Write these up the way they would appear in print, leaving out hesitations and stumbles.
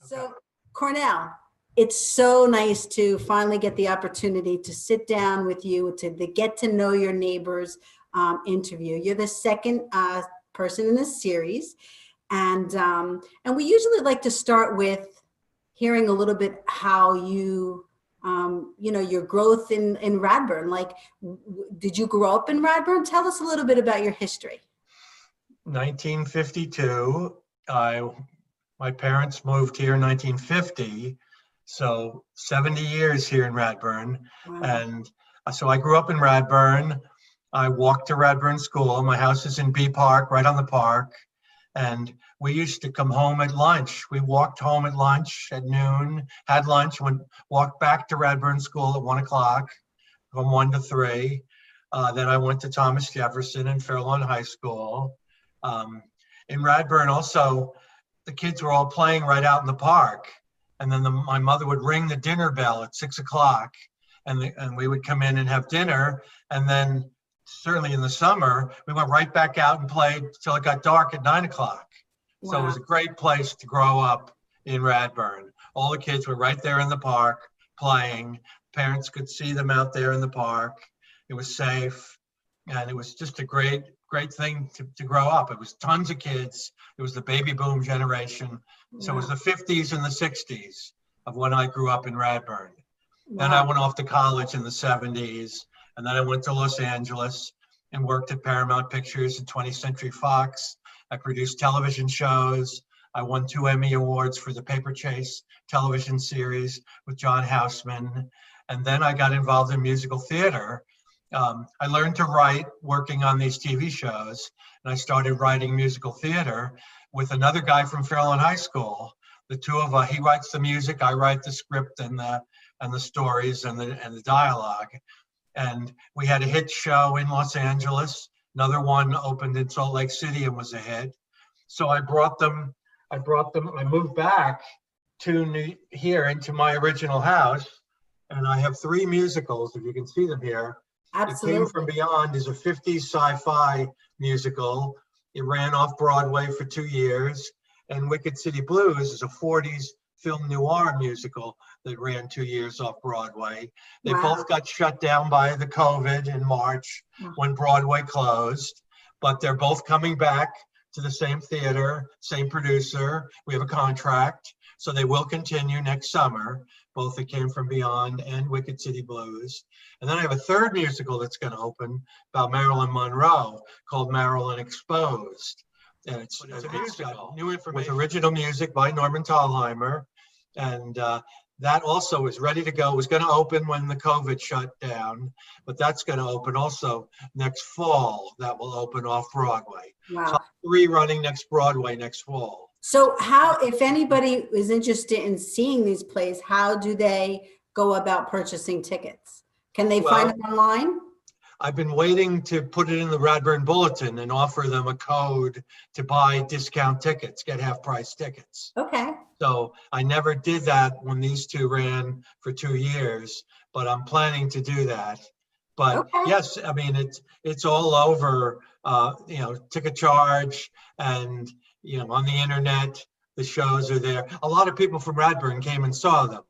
So, Cornell, it's so nice to finally get the opportunity to sit down with you to the get to know your neighbors interview. You're the second person in this series, and we usually like to start with hearing a little bit how your growth in Radburn. Like, did you grow up in Radburn? Tell us a little bit about your history. 1952. My parents moved here in 1950, so 70 years here in Radburn. Wow. And so I grew up in Radburn. I walked to Radburn School. My house is in B Park, right on the park. And we used to come home at lunch. We walked home at lunch at noon, had lunch, walked back to Radburn School at 1 o'clock, from 1 to 3. Then I went to Thomas Jefferson and Fairlawn High School. In Radburn also, the kids were all playing right out in the park. And then my mother would ring the dinner bell at 6 o'clock and we would come in and have dinner. And then certainly in the summer, we went right back out and played till it got dark at 9 o'clock. Wow. So it was a great place to grow up in Radburn. All the kids were right there in the park playing. Parents could see them out there in the park. It was safe. And it was just a great thing to grow up. It was tons of kids. It was the baby boom generation. So it was the 50s and the 60s of when I grew up in Radburn. Wow. Then I went off to college in the 70s. And then I went to Los Angeles and worked at Paramount Pictures and 20th Century Fox. I produced television shows. I won 2 Emmy Awards for the Paper Chase television series with John Houseman. And then I got involved in musical theater. I learned to write working on these TV shows, and I started writing musical theater with another guy from Fairlawn High School. The two of us, he writes the music, I write the script and the stories and the dialogue. And we had a hit show in Los Angeles. Another one opened in Salt Lake City and was a hit. So I moved back to here into my original house, and I have 3 musicals, if you can see them here. Absolutely. It Came From Beyond is a 50s sci-fi musical. It ran off Broadway for 2 years. And Wicked City Blues is a 40s film noir musical that ran 2 years off Broadway. They both got shut down by the COVID in March when Broadway closed, but they're both coming back to the same theater, same producer. We have a contract, so they will continue next summer, both It Came From Beyond and Wicked City Blues. And then I have a 3rd musical that's going to open about Marilyn Monroe called Marilyn Exposed. And it's a musical, new information, with original music by Norman Thalheimer. And that also is ready to go. It was going to open when the COVID shut down, but that's going to open also next fall. That will open off Broadway. Wow. So 3 running next Broadway next fall. So how, if anybody is interested in seeing these plays, how do they go about purchasing tickets? Can they find them online? I've been waiting to put it in the Radburn Bulletin and offer them a code to buy discount tickets, get half-price tickets. Okay. So I never did that when these 2 ran for 2 years, but I'm planning to do that. But yes, I mean, it's all over, Ticket Charge and, on the internet, the shows are there. A lot of people from Radburn came and saw them.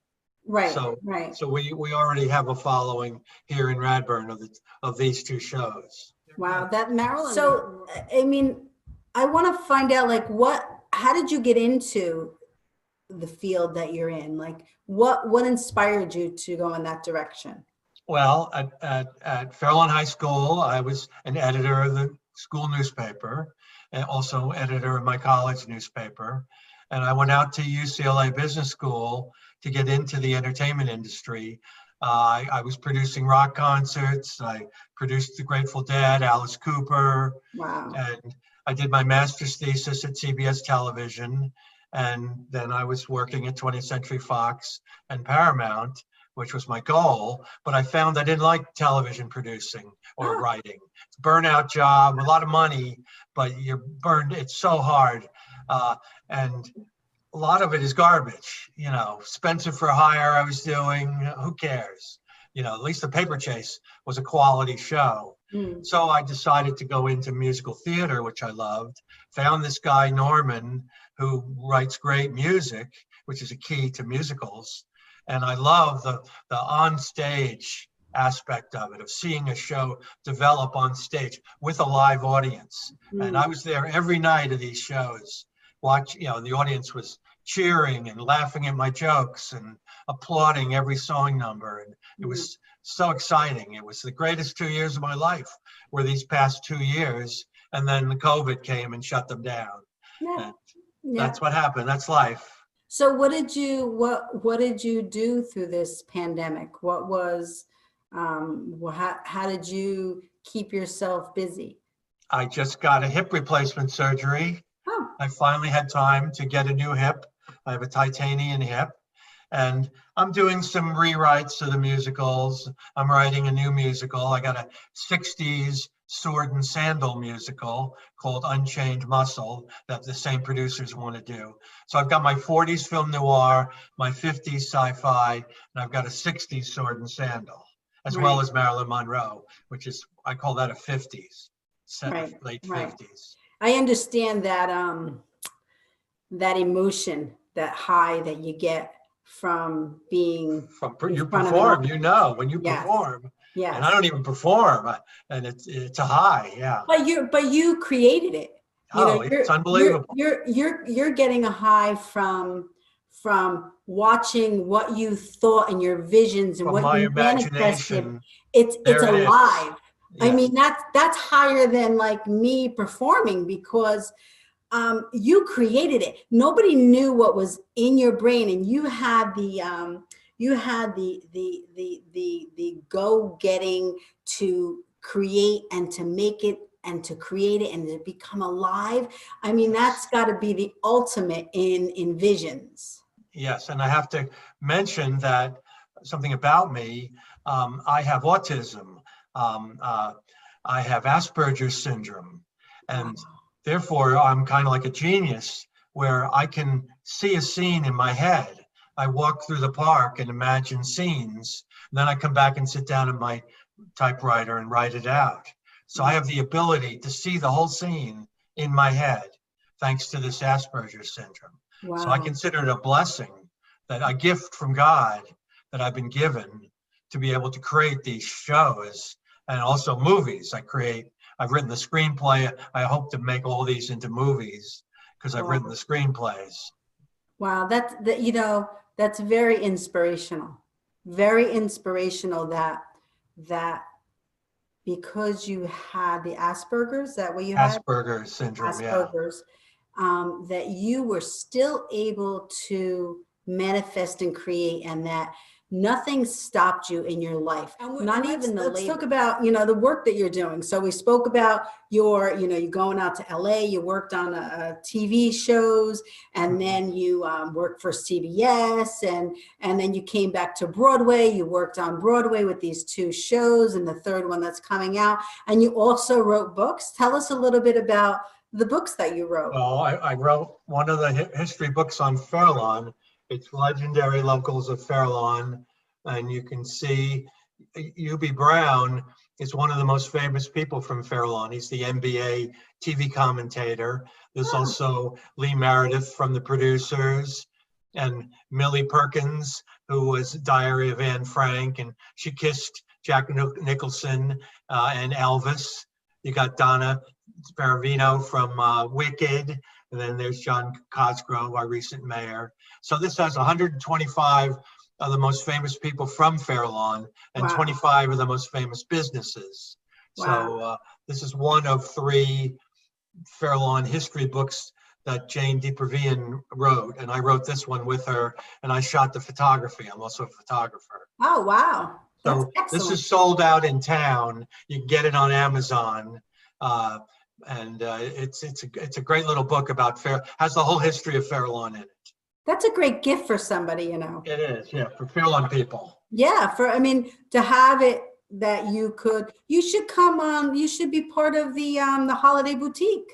Right. So we already have a following here in Radburn of these 2 shows. Wow, that Marilyn. So, I mean, I want to find out, like, how did you get into the field that you're in? Like, what inspired you to go in that direction? Well, at Fairlawn High School, I was an editor of the school newspaper and also editor of my college newspaper. And I went out to UCLA Business School to get into the entertainment industry. I was producing rock concerts. I produced the Grateful Dead, Alice Cooper. Wow. And I did my master's thesis at CBS Television. And then I was working at 20th Century Fox and Paramount, which was my goal. But I found I didn't like television producing or writing. It's a burnout job, a lot of money, but you're burned. It's so hard. And a lot of it is garbage, Spencer for Hire I was doing, who cares? at least the Paper Chase was a quality show. Mm. So I decided to go into musical theater, which I loved, found this guy, Norman, who writes great music, which is a key to musicals. And I love the on-stage aspect of it, of seeing a show develop on stage with a live audience. And I was there every night of these shows. The audience was cheering and laughing at my jokes and applauding every song number. And it was so exciting. It was the greatest 2 years of my life, were these past 2 years. And then the COVID came and shut them down. Yeah. That's what happened. That's life. So what did you do through this pandemic? What was, how did you keep yourself busy? I just got a hip replacement surgery. Oh. I finally had time to get a new hip. I have a titanium hip, and I'm doing some rewrites of the musicals. I'm writing a new musical. I got a 60s sword and sandal musical called Unchained Muscle that the same producers want to do. So I've got my 40s film noir, my 50s sci-fi, and I've got a 60s sword and sandal, as well as Marilyn Monroe, which is, I call that a 50s, late 50s. I understand that that emotion, that high that you get from being you perform, when you perform. Yes. And I don't even perform, and it's a high, yeah. But you created it. It's unbelievable. You're getting a high from watching what you thought and your visions and from what you manifested. It's alive. Yes. I mean, that's higher than like me performing, because you created it. Nobody knew what was in your brain, and you had the go getting to create and to make it and to create it and to become alive. I mean, that's got to be the ultimate in visions. Yes, and I have to mention that something about me. I have autism. I have Asperger's syndrome, and therefore I'm kind of like a genius, where I can see a scene in my head. I walk through the park and imagine scenes, and then I come back and sit down at my typewriter and write it out. So I have the ability to see the whole scene in my head, thanks to this Asperger's syndrome. Wow. So I consider it a blessing, a gift from God that I've been given to be able to create these shows and also movies. I've written the screenplay. I hope to make all these into movies because I've written the screenplays. Wow, that's very inspirational. Very inspirational that because you had the Asperger's, that what you had? Asperger's syndrome, Asperger's, that you were still able to manifest and create, and that nothing stopped you in your life. Not even the labor. Let's talk about, the work that you're doing. So we spoke about you're going out to LA, you worked on TV shows, and then you worked for CBS, and then you came back to Broadway. You worked on Broadway with these 2 shows and the 3rd one that's coming out. And you also wrote books. Tell us a little bit about the books that you wrote. Well, I wrote one of the history books on Fairlawn. It's Legendary Locals of Fairlawn, and you can see U.B. Brown is one of the most famous people from Fairlawn. He's the NBA TV commentator. There's also Lee Meredith from the producers, and Millie Perkins, who was Diary of Anne Frank, and she kissed Jack Nicholson and Elvis. You got Donna Sparavino from Wicked, and then there's John Cosgrove, our recent mayor. So this has 125 of the most famous people from Fairlawn and 25 of the most famous businesses. Wow. So this is one of 3 Fairlawn history books that Jane DePervian wrote, and I wrote this one with her, and I shot the photography. I'm also a photographer. Oh, wow. That's so excellent. This is sold out in town. You can get it on Amazon. And it's a great little book about has the whole history of Fairlawn in it. That's a great gift for somebody, It is, yeah, for Fairlawn people. Yeah, to have it that you should come on, you should be part of the holiday boutique.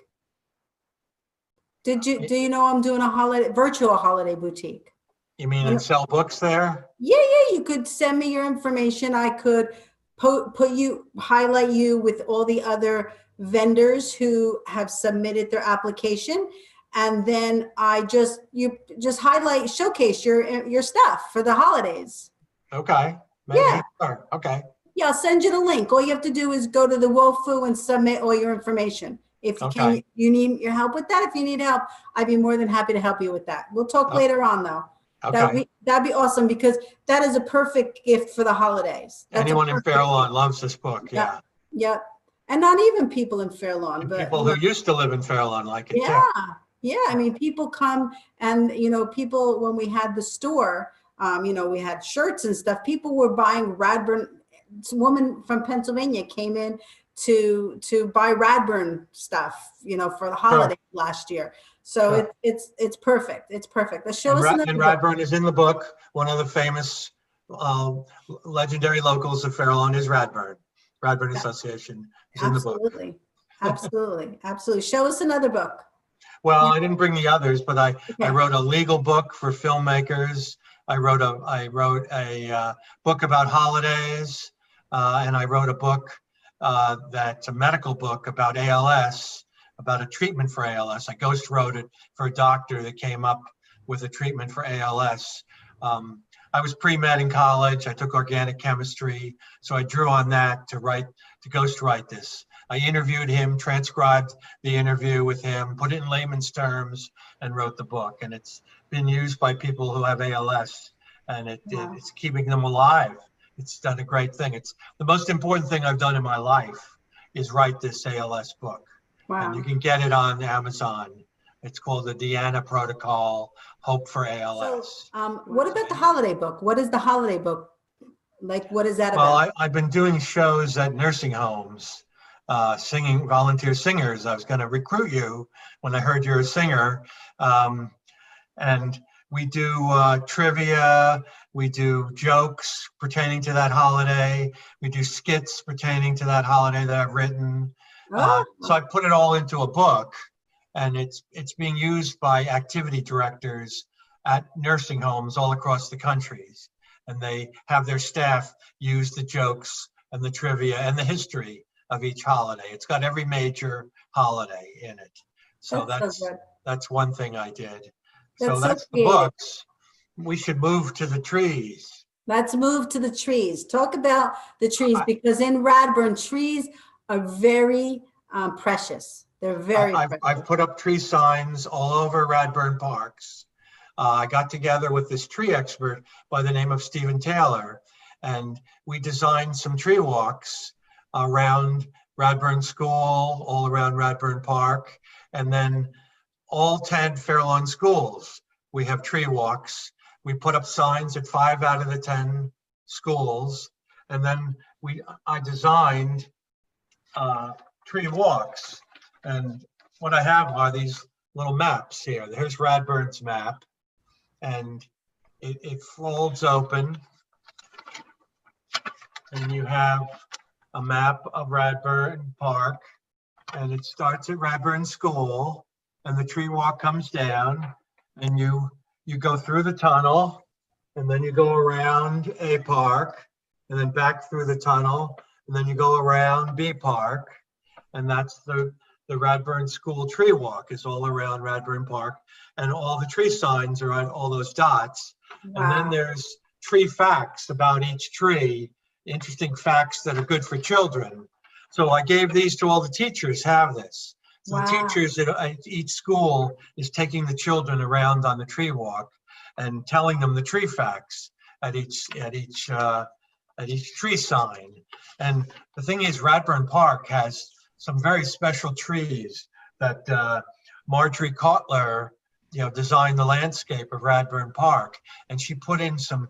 Do you know I'm doing a virtual holiday boutique? You mean You and know, sell books there? yeah, you could send me your information. I could highlight you with all the other vendors who have submitted their application. And then you just showcase your stuff for the holidays. Okay, maybe. Yeah. Sure. Okay. Yeah, I'll send you the link. All you have to do is go to the WOFU and submit all your information. If you Okay. you need your help with that. If you need help, I'd be more than happy to help you with that. We'll talk o- later on though. Okay. That'd be awesome because that is a perfect gift for the holidays. That's a Anyone in perfect Fairlawn gift. loves this book. Yeah, Yeah. yeah. And not even people in Fairlawn, And but people who used to live in Fairlawn like it yeah, too. yeah. I mean, people come and people when we had the store, we had shirts and stuff. People were buying Radburn. This woman from Pennsylvania came in to buy Radburn stuff, for the Sure. holiday last year. So Sure. it's perfect. It's perfect. Let's show And, us another and book. Radburn is in the book. One of the famous uh, legendary locals of Fairlawn is Radburn. Radburn Yeah, Association is in the book. absolutely, absolutely, absolutely. Show us another book. Well, Yeah. I didn't bring the others, but I Okay. wrote a legal book for filmmakers. I wrote a book about holidays, and I wrote a book that's a medical book about ALS, about a treatment for ALS. I ghost wrote it for a doctor that came up with a treatment for ALS. I was pre-med in college. I took organic chemistry, so I drew on that to ghost write this. I interviewed him, transcribed the interview with him, put it in layman's terms, and wrote the book. And it's been used by people who have ALS, and Wow. it's keeping them alive. It's done a great thing. It's the most important thing I've done in my life is write this ALS book. And you Wow. can get it on Amazon. It's called the Deanna Protocol, Hope for So, ALS. what about the holiday book? What is the holiday book? Like, what is that Well, about? I've been doing shows at nursing homes, singing volunteer singers. I was going to recruit you when I heard you're a singer. Um, and we do trivia, we do jokes pertaining to that holiday, we do skits pertaining to that holiday that I've written. Oh, So I put it all into a book, and it's being used by activity directors at nursing homes all across the country. And they have their staff use the jokes and the trivia and the history of each holiday. It's got every major holiday in it. So that's so good. that's one thing I did. So That's so that's the creative. books. We should move to the trees. Let's move to the trees. Talk about the trees I, because in Radburn, trees are very precious. They're very I've precious. put up tree signs all over Radburn parks. I got together with this tree expert by the name of Stephen Taylor, and we designed some tree walks around Radburn School, all around Radburn Park, and then all 10 Fairlawn schools. We have tree walks. We put up signs at 5 out of the 10 schools, and then I designed tree walks. And what I have are these little maps here. Here's Radburn's map, and it folds open, and you have a map of Radburn Park, and it starts at Radburn School, and the tree walk comes down, and you go through the tunnel, and then you go around A Park, and then back through the tunnel, and then you go around B Park, and that's the Radburn School tree walk is all around Radburn Park, and all the tree signs are on all those dots. And then Wow. there's tree facts about each tree, interesting facts that are good for children. So I gave these to all the teachers, have this. So the Wow. teachers at each school is taking the children around on the tree walk and telling them the tree facts at each tree sign. And the thing is, Radburn Park has some very special trees that Marjorie Cotler, designed the landscape of Radburn Park, and she put in some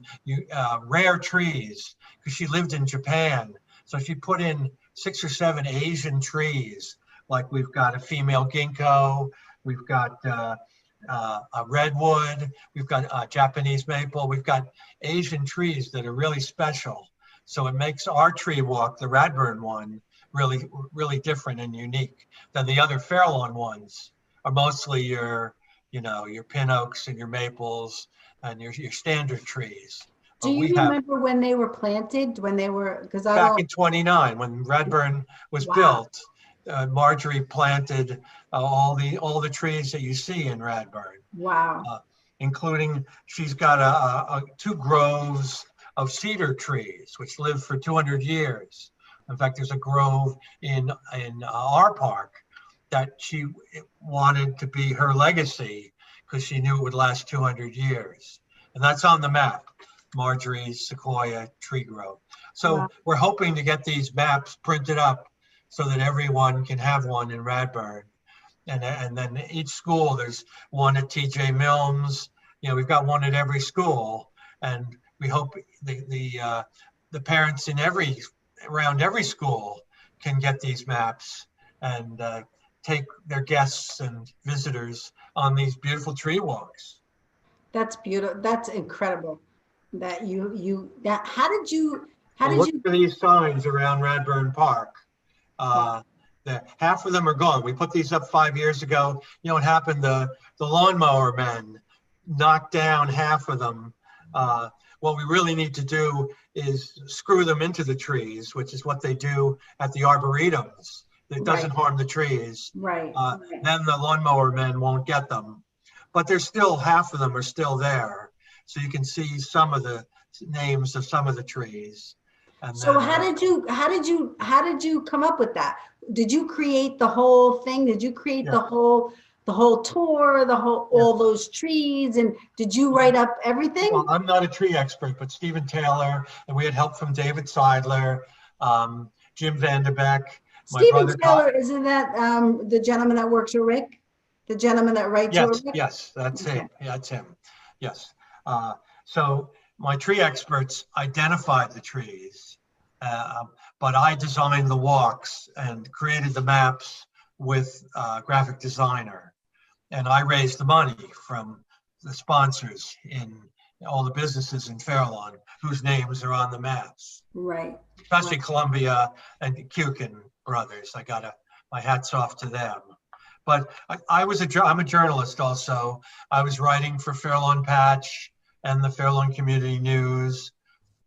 rare trees because she lived in Japan. So she put in 6 or 7 Asian trees, like we've got a female ginkgo, we've got a redwood, we've got a Japanese maple, we've got Asian trees that are really special. So it makes our tree walk, the Radburn one, really different and unique than the other Fairlawn ones are mostly your your pin oaks and your maples and your standard trees. Do you remember when they were planted? When they were, because I back don't. in 29, when Radburn was Wow. built, Marjorie planted all the trees that you see in Radburn. Wow. Including, she's got two groves of cedar trees, which live for 200 years. In fact, there's a grove in our park that she wanted to be her legacy because she knew it would last 200 years. And that's on the map, Marjorie's Sequoia Tree Grove. So Wow. we're hoping to get these maps printed up so that everyone can have one in Radburn. And then each school, there's one at TJ Milnes. We've got one at every school, and we hope the parents around every school can get these maps and take their guests and visitors on these beautiful tree walks. That's beautiful. That's incredible. That how did you look for these signs around Radburn Park. Half of them are gone. We put these up 5 years ago. What happened? The lawnmower men knocked down half of them. What we really need to do is screw them into the trees, which is what they do at the arboretums. It doesn't harm the trees. Right. Then the lawnmower men won't get them. But there's still, half of them are still there. So you can see some of the names of some of the trees. And so then, how did you come up with that? Did you create the whole thing? Did you create the whole tour, all those trees? And did you write up everything? Well, I'm not a tree expert, but Stephen Taylor, and we had help from David Seidler, Jim Vanderbeck. Stephen Taylor, isn't that the gentleman that works with Rick? The gentleman that writes with Rick? Yes, that's him. Yeah, that's him. Yes. So my tree experts identified the trees, but I designed the walks and created the maps with a graphic designer. And I raised the money from the sponsors in all the businesses in Fairlawn whose names are on the maps. Right. Especially Columbia and Kukin Brothers. I got my hats off to them. But I'm a journalist also. I was writing for Fairlawn Patch and the Fairlawn Community News.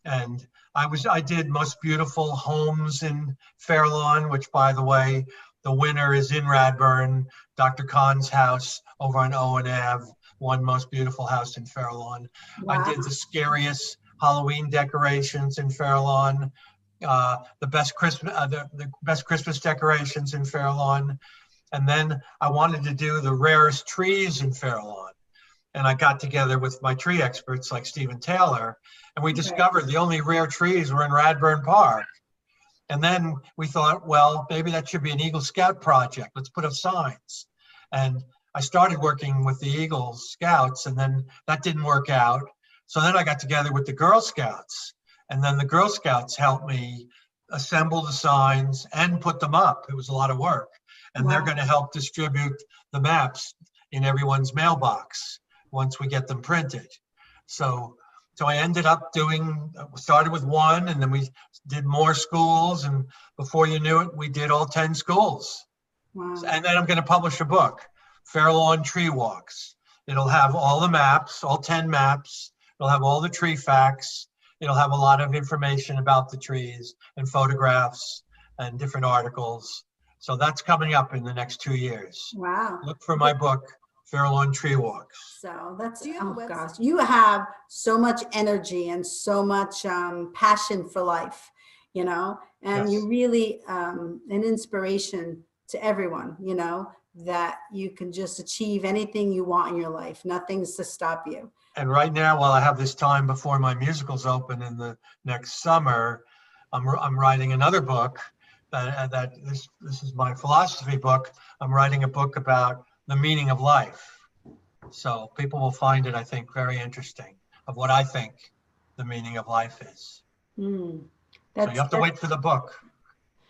And I did Most Beautiful Homes in Fairlawn, which, by the way, the winner is in Radburn. Dr. Kahn's house over on Owen Ave, one most beautiful house in Fairlawn. Wow. I did the scariest Halloween decorations in Fairlawn, the best Christmas decorations in Fairlawn. And then I wanted to do the rarest trees in Fairlawn. And I got together with my tree experts like Stephen Taylor, and we discovered the only rare trees were in Radburn Park. And then we thought, well, maybe that should be an Eagle Scout project. Let's put up signs. And I started working with the Eagle Scouts, and then that didn't work out. So then I got together with the Girl Scouts, and then the Girl Scouts helped me assemble the signs and put them up. It was a lot of work. And they're going to help distribute the maps in everyone's mailbox once we get them printed. So I ended up started with one, and then we did more schools, and before you knew it, we did all 10 schools. Wow. And then I'm going to publish a book, Fairlawn Tree Walks. It'll have all the maps, all 10 maps. It'll have all the tree facts. It'll have a lot of information about the trees and photographs and different articles. So that's coming up in the next 2 years. Wow. Look for my book, Fairlawn Tree Walks. So that's, oh gosh, you have so much energy and so much passion for life, and you really an inspiration to everyone, that you can just achieve anything you want in your life. Nothing's to stop you. And right now, while I have this time before my musicals open in the next summer, I'm writing another book. This is my philosophy book. I'm writing a book about the meaning of life. So people will find it, I think, very interesting of what I think the meaning of life is. So you have to wait for the book.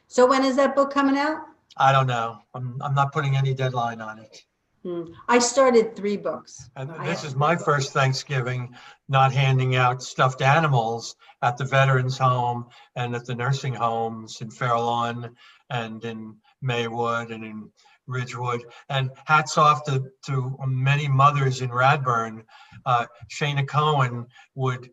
So when is that book coming out? I don't know. I'm not putting any deadline on it. I started 3 books. And this is my first Thanksgiving, not handing out stuffed animals at the Veterans Home and at the nursing homes in Fairlawn and in Maywood and in Ridgewood. And hats off to many mothers in Radburn. Shana Cohen would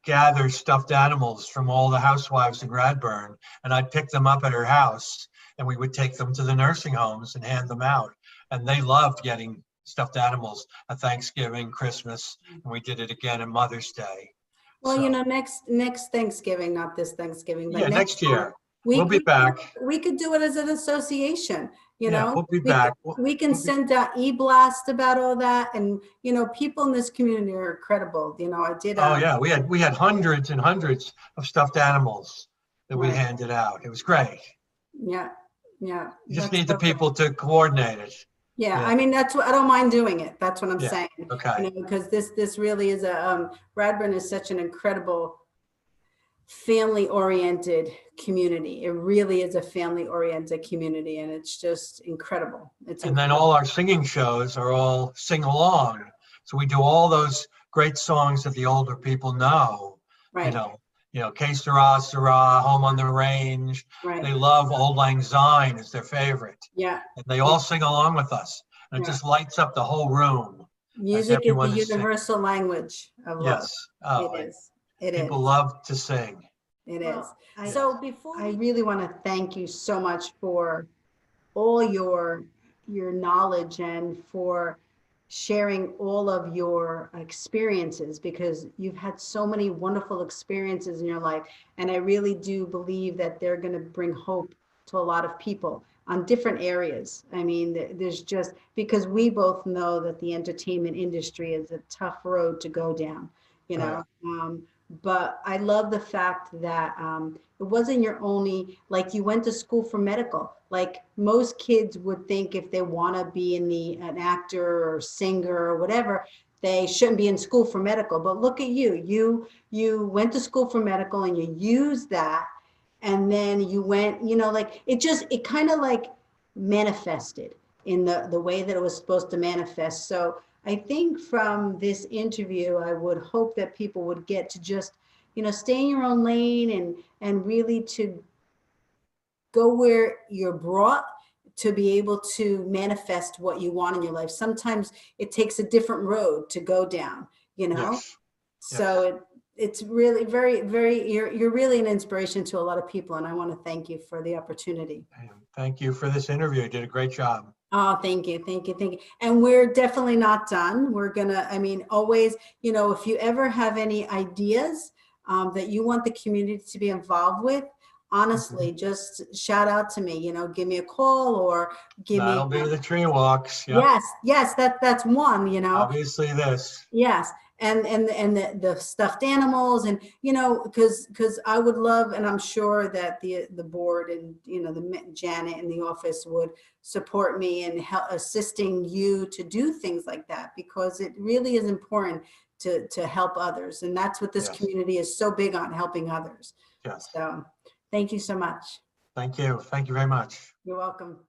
gather stuffed animals from all the housewives in Radburn, and I'd pick them up at her house, and we would take them to the nursing homes and hand them out. And they loved getting stuffed animals at Thanksgiving, Christmas, and we did it again at Mother's Day. Well, So, next Thanksgiving, not this Thanksgiving, but yeah, next year. time, We'll be back. We could do it as an association, Yeah, we'll be back. We can send out e-blast about all that, and people in this community are incredible. I did. Oh yeah, we had hundreds and hundreds of stuffed animals that we handed out. It was great. Yeah. You just need the people to coordinate it. Yeah, I mean, that's what I don't mind doing it. That's what I'm saying. Okay. Because this really is Radburn is such an incredible family-oriented community. It really is a family-oriented community, and it's just incredible. And then all our singing shows are all sing along. So we do all those great songs that the older people know. Right. Que Sera, Sera, Home on the Range. Right. They love Old Lang Syne is their favorite. Yeah. And they all sing along with us. And it just lights up the whole room. Music is the universal language of love. Yes. Oh, it is. It is. People love to sing. It is. So I really want to thank you so much for all your knowledge and for sharing all of your experiences, because you've had so many wonderful experiences in your life. And I really do believe that they're going to bring hope to a lot of people on different areas. I mean, there's just, because we both know that the entertainment industry is a tough road to go down, but I love the fact that it wasn't your only, like, you went to school for medical. Like most kids would think if they want to be an actor or singer or whatever, they shouldn't be in school for medical. But look at you, you went to school for medical and you used that. And then you went, it kind of like manifested in the way that it was supposed to manifest. So I think from this interview, I would hope that people would get to just, stay in your own lane and really to go where you're brought to be able to manifest what you want in your life. Sometimes it takes a different road to go down, Yes. So it's really very, very, you're really an inspiration to a lot of people. And I want to thank you for the opportunity. Thank you for this interview. You did a great job. Oh, thank you. And we're definitely not done. We're gonna, always, if you ever have any ideas that you want the community to be involved with, honestly, just shout out to me, give me a call or give me. That'll be the tree walks. Yep. Yes, that's one, Obviously this. Yes. And the stuffed animals, and because I would love, and I'm sure that the board and the Janet in the office would support me in assisting you to do things like that, because it really is important to help others, and that's what this community is so big on, helping others. Yes. So thank you so much. Thank you very much. You're welcome.